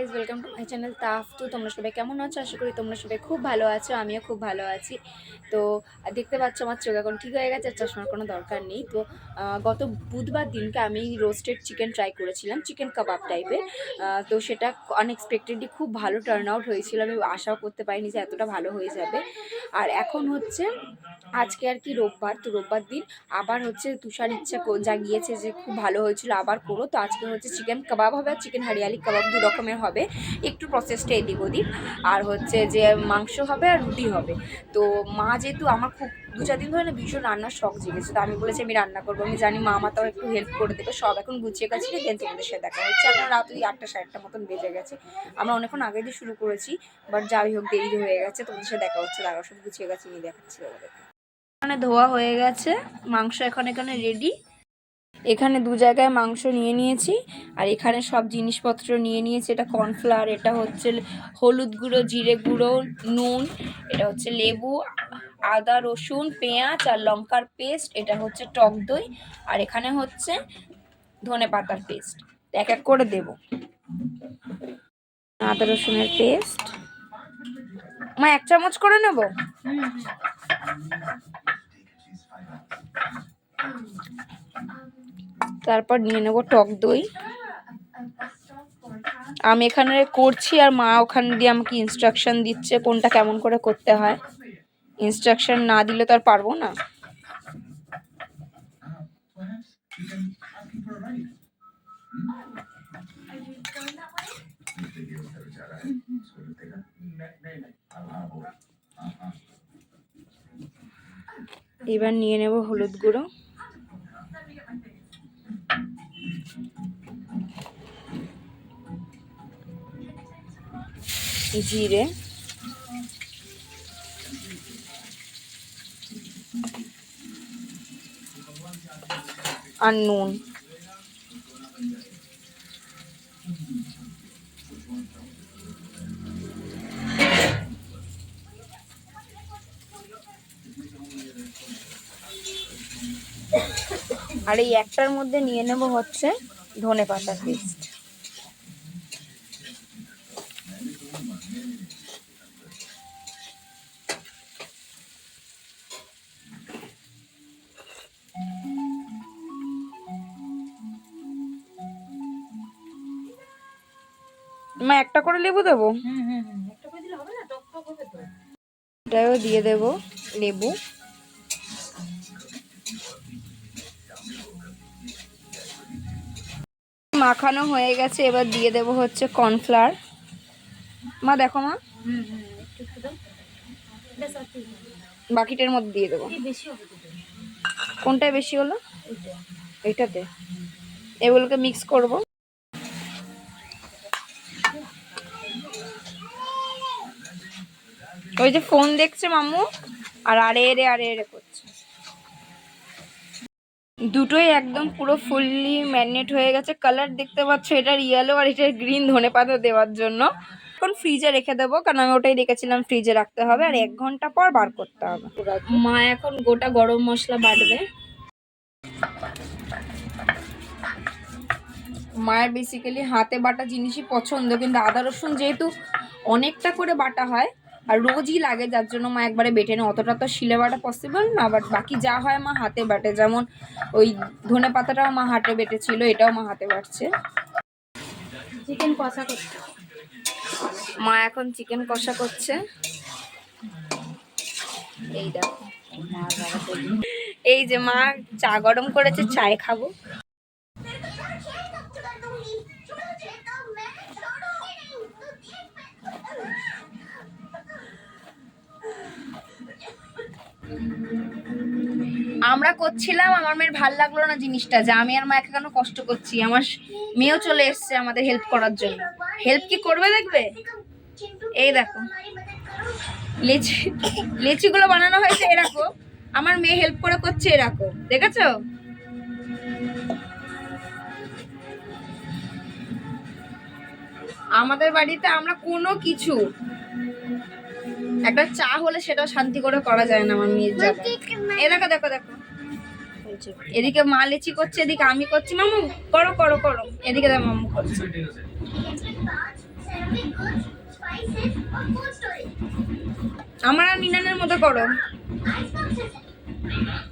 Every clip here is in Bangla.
Guys, welcome to my channel তাফ। তো তোমরা সবাই কেমন আছো? আশা করি তোমরা সবাই খুব ভালো আছো, আমিও খুব ভালো আছি। তো দেখতে পাচ্ছ আমার চোখ এখন ঠিক হয়ে গেছে, আর চশমার কোনো দরকার নেই। তো গত বুধবার দিনকে আমি রোস্টেড চিকেন ট্রাই করেছিলাম, চিকেন কাবাব টাইপের। তো সেটা আনএক্সপেক্টেডলি খুব ভালো টার্ন আউট হয়েছিল, আমি আশাও করতে পারিনি যে এতটা ভালো হয়ে যাবে। আর এখন হচ্ছে আজকে আর কি রোববার, তো রোববার দিন আবার হচ্ছে তুষার ইচ্ছা জাগিয়েছে যে খুব ভালো হয়েছিল, আবার করো। তো আজকে হচ্ছে চিকেন কাবাব হবে আর চিকেন হরিয়ালি কাবাব, দু রকমের হবে, একটু প্রসেসটা এদিক ওদিক। আর হচ্ছে যে মাংস হবে আর রুটি হবে। তো মা যেহেতু আমার খুব 2-4 দিন ধরে না ভীষণ রান্নার শখ জেগেছে, তো আমি বলেছি আমি রান্না করবো, আমি জানি মা আমার তাও একটু হেল্প করে দেবে। সব এখন গুছিয়ে গেছি, দেন তোমাদের সাথে দেখা হচ্ছে। এখন রাত ওই 8টা-8:30 মতন বেজে গেছে, আমরা অনেকক্ষণ আগে দিয়ে শুরু করেছি, বাট যাই হোক দেরি হয়ে গেছে। তোমাদের সাথে দেখা হচ্ছে, দাঁড়াও সব গুছিয়ে গেছি, নিয়ে দেখাচ্ছি ওদেরকে। এখানে ধোয়া হয়ে গেছে, মাংস এখন এখানে রেডি। এখানে 2 জায়গায় মাংস নিয়ে নিয়েছি, আর এখানে সব জিনিসপত্র নিয়ে নিয়েছি। এটা কর্নফ্লাওয়ার, এটা হচ্ছে হলুদ গুঁড়ো, জিরে গুঁড়ো, নুন, এটা হচ্ছে লেবু, আদা রসুন পেঁয়াজ আর লঙ্কার পেস্ট, এটা হচ্ছে টক দই, আর এখানে হচ্ছে ধনে পাতার পেস্ট। এক এক করে দেব। আদা রসুনের পেস্ট মা 1 চামচ করে নেব। তারপর নিয়ে নেব টক দই। আমি এখানে করছি আর মা ওখান দিয়ে আমাকে ইনস্ট্রাকশন দিচ্ছে কোনটা কেমন করে করতে হয়। ইনস্ট্রাকশন না দিলে তো আর পারবো না। এবার নিয়ে নেব হলুদ গুঁড়ো, জিরে, আর নুন। আর এই একটার মধ্যে নিয়ে নেব হচ্ছে ধনে পাতার পেস্ট। মা একটা করে লেবু দেবো? এটাও দিয়ে দেব লেবু। মাখানো হয়ে গেছে, এবার দিয়ে দেব হচ্ছে কর্নফ্লাওয়ার। মা দেখো মা, বাকিটার মধ্যে দিয়ে দেবো। কোনটায় বেশি হলো? এইটাতে। এগুলোকে মিক্স করব। ওই যে ফোন দেখছে মাম্মু, আর আরে এরে করছে। দুটোই একদম পুরো ফুললি ম্যারিনেট হয়ে গেছে। কালার দেখতে পাচ্ছ, এটার ইয়েলো আর এটার গ্রিন ধনেপাতা দেওয়ার জন্য। এখন ফ্রিজে রেখে দেবো, কারণ আমি ওটাই রেখেছিলাম ফ্রিজে রাখতে হবে, আর 1 ঘন্টা পর বার করতে হবে। মা এখন গোটা গরম মশলা বাটবে। মায়ের বেসিক্যালি হাতে বাটা জিনিসই পছন্দ, কিন্তু আদা রসুন যেহেতু অনেকটা করে বাটা হয় আর রোজই লাগে, যার জন্য মা একবারে বেটে নেয়। অতটা তো শিলে বাটা পসিবল না, বাট বাকি যা হয় মা হাতে বাটে। যেমন ওই ধনে পাতাটাও মা হাতে বেটেছিল, এটাও মা হাতে বাটছে। চিকেন কষা করছে মা, এখন চিকেন কষা করছে। এই দেখো, এই যে মা চা গরম করেছে, চায় খাবো। আমরা করছিলাম, আমার মেয়ের ভাল লাগলো না জিনিসটা, যে আমি আর মা একা কেন কষ্ট করছি। আমার মেয়েও চলে এসছে আমাদের হেল্প করার জন্য। হেল্প কি করবে দেখবে। এই দেখো লেচিগুলো বানানো হয়েছে এরকম, আমার মেয়ে হেল্প করে করছে এরকম, দেখেছো? আমাদের বাড়িতে আমরা কোনো কিছু, একটা চা হলে সেটাও শান্তি করে করা যায় না আমার মেয়ের জায়গায়। এ দেখো দেখো দেখো, এদিকে মা লেচি করছে, এদিকে আমি করছি। মামু করো করো করো, এদিকে মামু করছে। আমার আর মিনানের মতো করো।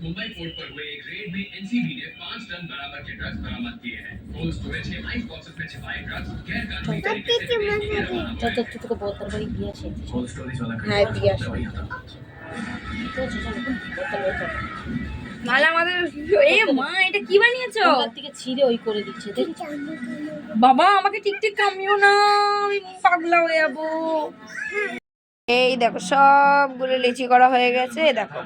मुंबई पोर्ट पर हुए एक रेड में एनसीबी ने 5 टन बराबर के ड्रग्स बरामद किए हैं। कोल्ड स्टोरेज के आइस बॉक्सेस में छिपाए ड्रग्स गैर कानूनी तरीके से बेचने के लिए रवाना हुए हैं। তোকে বোতল করে দিয়েছে। कोल्ड स्टोरेज वाला হ্যাঁ দিয়েছে। মালা আমাদের এ মা এটা কি বানিয়েছো? ওখান থেকে ছিঁড়ে ওই করে দিচ্ছে দেখ। বাবা আমাকে ঠিক ঠিক কামিও না, আমি পাগলা হয়ে যাবো। এই দেখো সবগুলো লিচি করা হয়ে গেছে, দেখো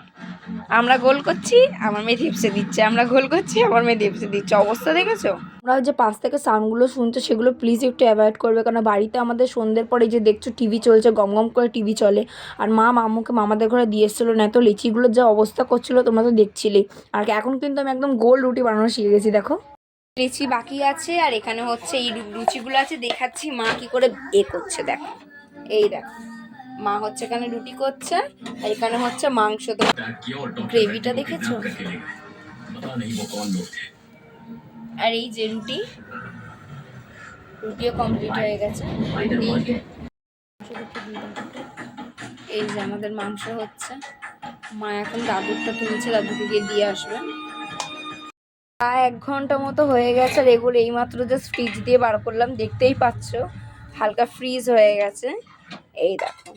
আমরা গোল করছি আমার মেয়ে ধিপসে দিচ্ছে, আমরা গোল করছি আমার মেয়ে ধিপসে দিচ্ছে, অবস্থা দেখেছো? আমরা যে পাশ থেকে সাউন্ডগুলো শুনছো সেগুলো প্লিজ একটু অ্যাভয়েড করবে, কারণ বাড়িতে আমাদের সন্ধ্যের পরে যে দেখছো টিভি চলছে, গম গম করে টিভি চলে। আর মা মামুকে মামাদের ঘরে দিয়ে এসেছিলো, না তো লিচিগুলোর যা অবস্থা করছিলো তোমরা তো দেখছিলেই। আর এখন কিন্তু আমি একদম গোল রুটি বানানো শিখে গেছি, দেখো লিচি বাকি আছে আর এখানে হচ্ছে এই লুচিগুলো আছে, দেখাচ্ছি মা কি করে করছে, দেখো এই দেখো মা হচ্ছে এখানে রুটি করছে আর এখানে হচ্ছে মাংস। তো গ্রেভিটা দেখেছো? আর এই যে রুটিও কমপ্লিট হয়ে গেছে। এই যে আমাদের মাংস হচ্ছে, মা এখন দাদুরটা তুলছে, দাদুকে গিয়ে দিয়ে আসবে। প্রায় 1 ঘন্টা মতো হয়ে গেছে আর এগুলো এইমাত্র জাস্ট ফ্রিজ দিয়ে বার করলাম, দেখতেই পাচ্ছ হালকা ফ্রিজ হয়ে গেছে। এই দেখো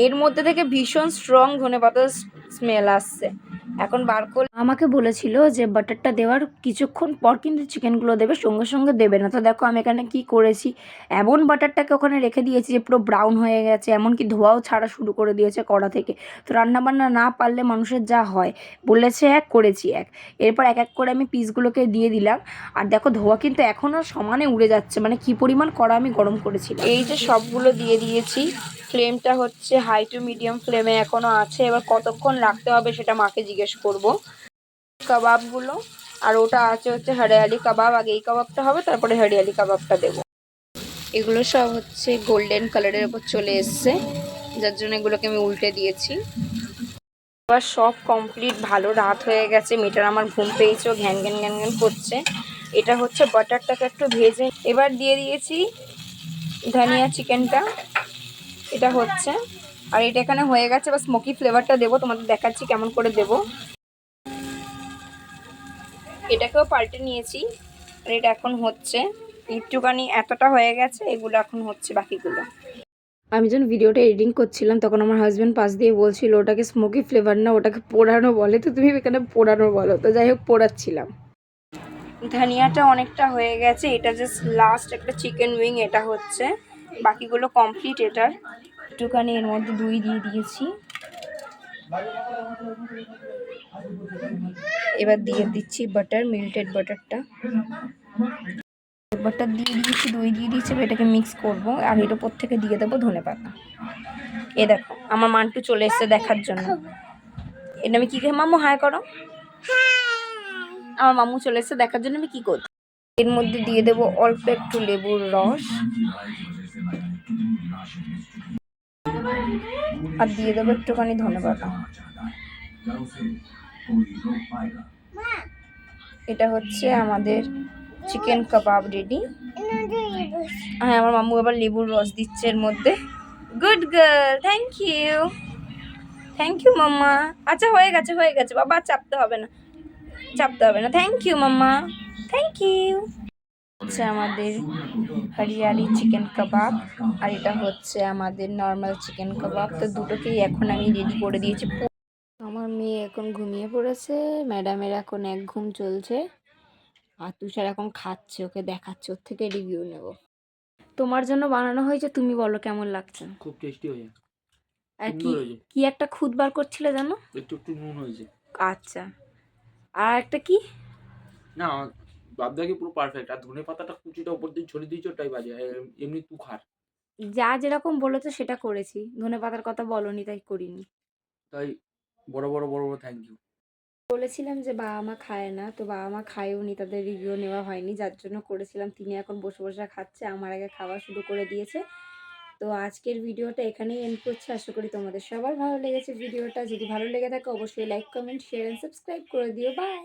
এর মধ্যে থেকে ভীষণ স্ট্রং ধনেপাতার স্মেল আসছে। এখন বার করে আমাকে বলেছিল যে বাটারটা দেওয়ার কিছুক্ষণ পর কিন্তু চিকেনগুলো দেবে, সঙ্গে সঙ্গে দেবে না। তো দেখো আমি এখানে কি করেছি, এমন বাটারটাকে ওখানে রেখে দিয়েছি যে পুরো ব্রাউন হয়ে গেছে, এমনকি ধোয়াও ছাড়া শুরু করে দিয়েছে কড়া থেকে। তো রান্নাবান্না না পারলে মানুষের যা হয়, বলেছে এক করেছি এক। এরপর এক এক করে আমি পিসগুলোকে দিয়ে দিলাম। আর দেখো ধোয়া কিন্তু এখনও সমানে উড়ে যাচ্ছে, মানে কি পরিমাণ কড়া আমি গরম করেছিলাম। এই যে সবগুলো দিয়ে দিয়েছি, ফ্লেমটা হচ্ছে হাই টু মিডিয়াম ফ্লেমে এখনো আছে। এবার কতক্ষণ রাখতে হবে সেটা মাকে জিজ্ঞেস করব। কাবাবগুলো আর ওটা আছে হচ্ছে হরিয়ালি কাবাব, আগে এই কাবাবটা হবে তারপরে হরিয়ালি কাবাবটা দেবো। এগুলো সব হচ্ছে গোল্ডেন কালারের উপর চলে এসছে, যার জন্য এগুলোকে আমি উল্টে দিয়েছি। এবার সব কমপ্লিট, ভালো রাত হয়ে গেছে, মেয়েটার আমার ঘুম পেয়েছে, ঘ্যান ঘ্যান ঘ্যান ঘ্যান করছে। এটা হচ্ছে বাটারটাকে একটু ভেজে এবার দিয়ে দিয়েছি ধনিয়া চিকেনটা, এটা হচ্ছে। আর এটা এখানে হয়ে গেছে, বা স্মোকি ফ্লেভারটা দেবো, তোমাদের দেখাচ্ছি কেমন করে দেবো। এটাকেও পাল্টে নিয়েছি আর এটা এখন হচ্ছে একটুখানি, এতটা হয়ে গেছে, এগুলো এখন হচ্ছে বাকিগুলো। আমি যখন ভিডিওটা এডিটিং করছিলাম তখন আমার হাজব্যান্ড পাশ দিয়ে বলছিল ওটাকে স্মোকি ফ্লেভার না, ওটাকে পোড়ানো বলে, তো তুমি এখানে পোড়ানো বলো। তো যাই হোক পোড়াচ্ছিলাম। ধনিয়াটা অনেকটা হয়ে গেছে, এটা জাস্ট লাস্ট একটা চিকেন উইং, এটা হচ্ছে বাকিগুলো কমপ্লিট। এটার একটুখানি এর মধ্যে দই দিয়ে দিয়েছি, এবার দিয়ে দিচ্ছি বাটার, মেল্টেড বাটারটা, বাটার দিয়ে দিয়েছি, দই দিয়ে দিয়েছি, এটাকে মিক্স করব। আর এর উপর থেকে দিয়ে দেবো ধনেপাতা। এ দেখো আমার মান্টু চলে এসছে দেখার জন্য। এটা আমি কি মামু হাই করো, আমার মামু চলে এসছে দেখার জন্য আমি কি করছি। এর মধ্যে দিয়ে দেবো অল্প একটু লেবুর রস আর দিয়ে দেবো একটুখানি ধনেপাতা। এটা হচ্ছে আমাদের চিকেন কাবাব রেডি। হ্যাঁ আমার মাম্মু আবার লেবুর রস দিচ্ছে এর মধ্যে। Good girl, thank you, thank you mamma. আচ্ছা হয়ে গেছে হয়ে গেছে বাবা, চাপতে হবে না, চাপতে হবে না। থ্যাংক ইউ মাম্মা, থ্যাংক ইউ। হচ্ছে আমাদের হরিয়ালি চিকেন কাবাব আর এটা হচ্ছে আমাদের নর্মাল চিকেন কাবাব। তো দুটোকেই এখন আমি রেডি করে দিয়েছি। আমার মেয়ে এখন ঘুমিয়ে পড়েছে, ম্যাডামের এখন এক ঘুম চলছে আর তুষার এখন খাচ্ছে, ওকে দেখাচ্ছে, ওর থেকে রিভিউ নেব। তোমার জন্য বানানো হয়েছে, তুমি বলো কেমন লাগছে। খুব টেস্টি হয়েছে। আর কি একটা খুদ বার করছিলে জানো? একটু একটু নুন হয়েছে। আচ্ছা আর একটা কি না বাদবাকি পুরো পারফেক্ট। আর ধনে পাতাটা কুচিটা উপর দিয়ে ছড়িয়ে দিয়েছো ওটাই বাজে, এমনি তু খার। যা যেরকম বলেছো সেটা করেছি, ধনে পাতার কথা বলনি তাই করিনি। তাই বড় বড় বড় বড় থ্যাংক ইউ। বলেছিলাম যে বাবা মা খায় না, তো বাবা মা খায়ও নি, তাদের রিভিউ নেওয়া হয়নি, যার জন্য করেছিলাম। তিনি এখন বসে বসে খাচ্ছে, আমার আগে খাওয়া শুরু করে দিয়েছে। তো আজকের ভিডিওটা এখানেই এন্ড করছি, আশা করি তোমাদের সবার ভালো লেগেছে ভিডিওটা। যদি ভালো লেগে থাকে অবশ্যই like comment share and subscribe করে দিও। বাই।